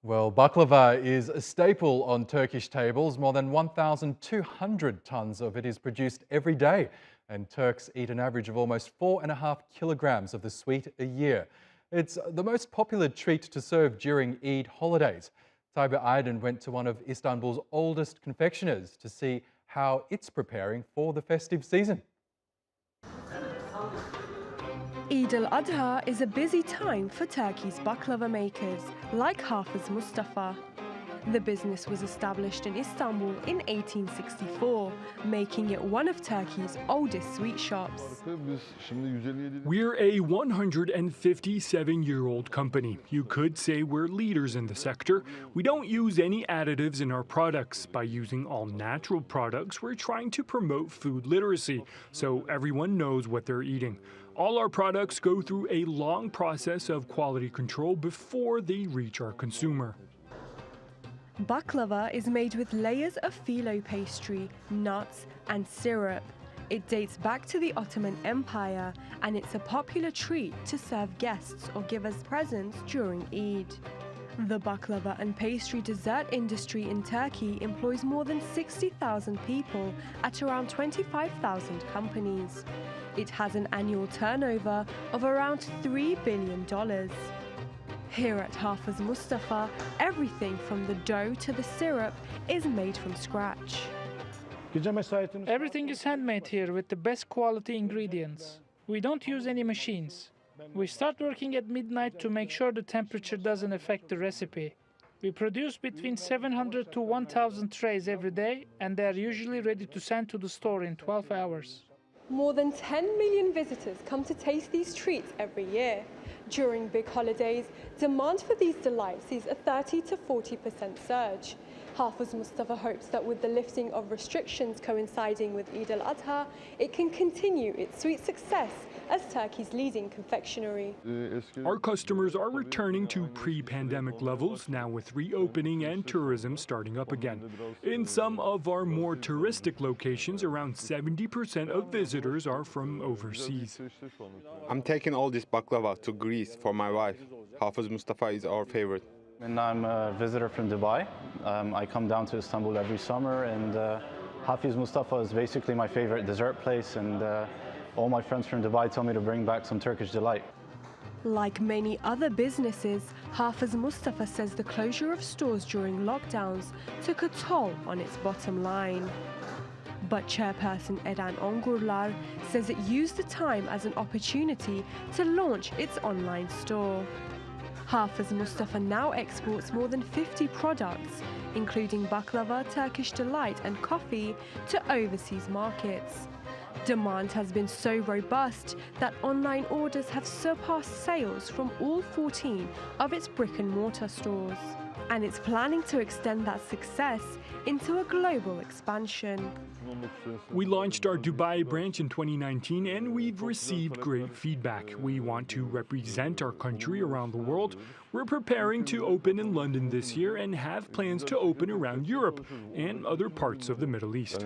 Well, baklava is a staple on Turkish tables. More than 1,200 tons of it is produced every day, and Turks eat an average of almost 4.5 kilograms of the sweet a year. It's the most popular treat to serve during Eid holidays. Taiba Aydin went to one of Istanbul's oldest confectioners to see how it's preparing for the festive season. Eid al-Adha is a busy time for Turkey's baklava makers, like Hafız Mustafa. The business was established in Istanbul in 1864, making it one of Turkey's oldest sweet shops. We're a 157-year-old company. You could say we're leaders in the sector. We don't use any additives in our products. By using all natural products, we're trying to promote food literacy, so everyone knows what they're eating. All our products go through a long process of quality control before they reach our consumer. Baklava is made with layers of phyllo pastry, nuts, and syrup. It dates back to the Ottoman Empire, and it's a popular treat to serve guests or give as presents during Eid. The baklava and pastry dessert industry in Turkey employs more than 60,000 people at around 25,000 companies. It has an annual turnover of around $3 billion. Here at Hafız Mustafa, everything from the dough to the syrup is made from scratch. Everything is handmade here with the best quality ingredients. We don't use any machines. We start working at midnight to make sure the temperature doesn't affect the recipe. We produce between 700 to 1,000 trays every day, and they are usually ready to send to the store in 12 hours. More than 10 million visitors come to taste these treats every year. During big holidays, demand for these delights sees a 30 to 40% surge. Hafız Mustafa hopes that with the lifting of restrictions coinciding with Eid al-Adha, it can continue its sweet success as Turkey's leading confectionery. Our customers are returning to pre-pandemic levels now with reopening and tourism starting up again. In some of our more touristic locations, around 70% of visitors are from overseas. I'm taking all this baklava to Greece for my wife. Hafız Mustafa is our favorite. And I'm a visitor from Dubai. I come down to Istanbul every summer, and Hafız Mustafa is basically my favorite dessert place, and all my friends from Dubai tell me to bring back some Turkish delight. Like many other businesses, Hafız Mustafa says the closure of stores during lockdowns took a toll on its bottom line. But chairperson Eren Ongurlar says it used the time as an opportunity to launch its online store. Hafız Mustafa now exports more than 50 products, including baklava, Turkish delight and coffee, to overseas markets. Demand has been so robust that online orders have surpassed sales from all 14 of its brick-and-mortar stores. And it's planning to extend that success into a global expansion. We launched our Dubai branch in 2019 and we've received great feedback. We want to represent our country around the world. We're preparing to open in London this year and have plans to open around Europe and other parts of the Middle East.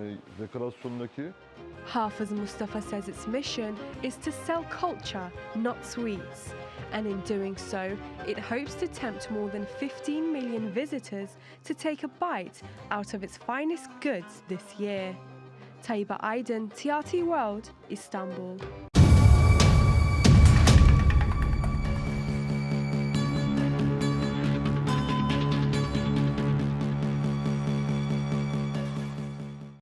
Hafız Mustafa says its mission is to sell culture, not sweets. And in doing so, it hopes to tempt more than 15 million visitors to take a bite out of its finest goods this year. Taiba Aydin, TRT World, Istanbul.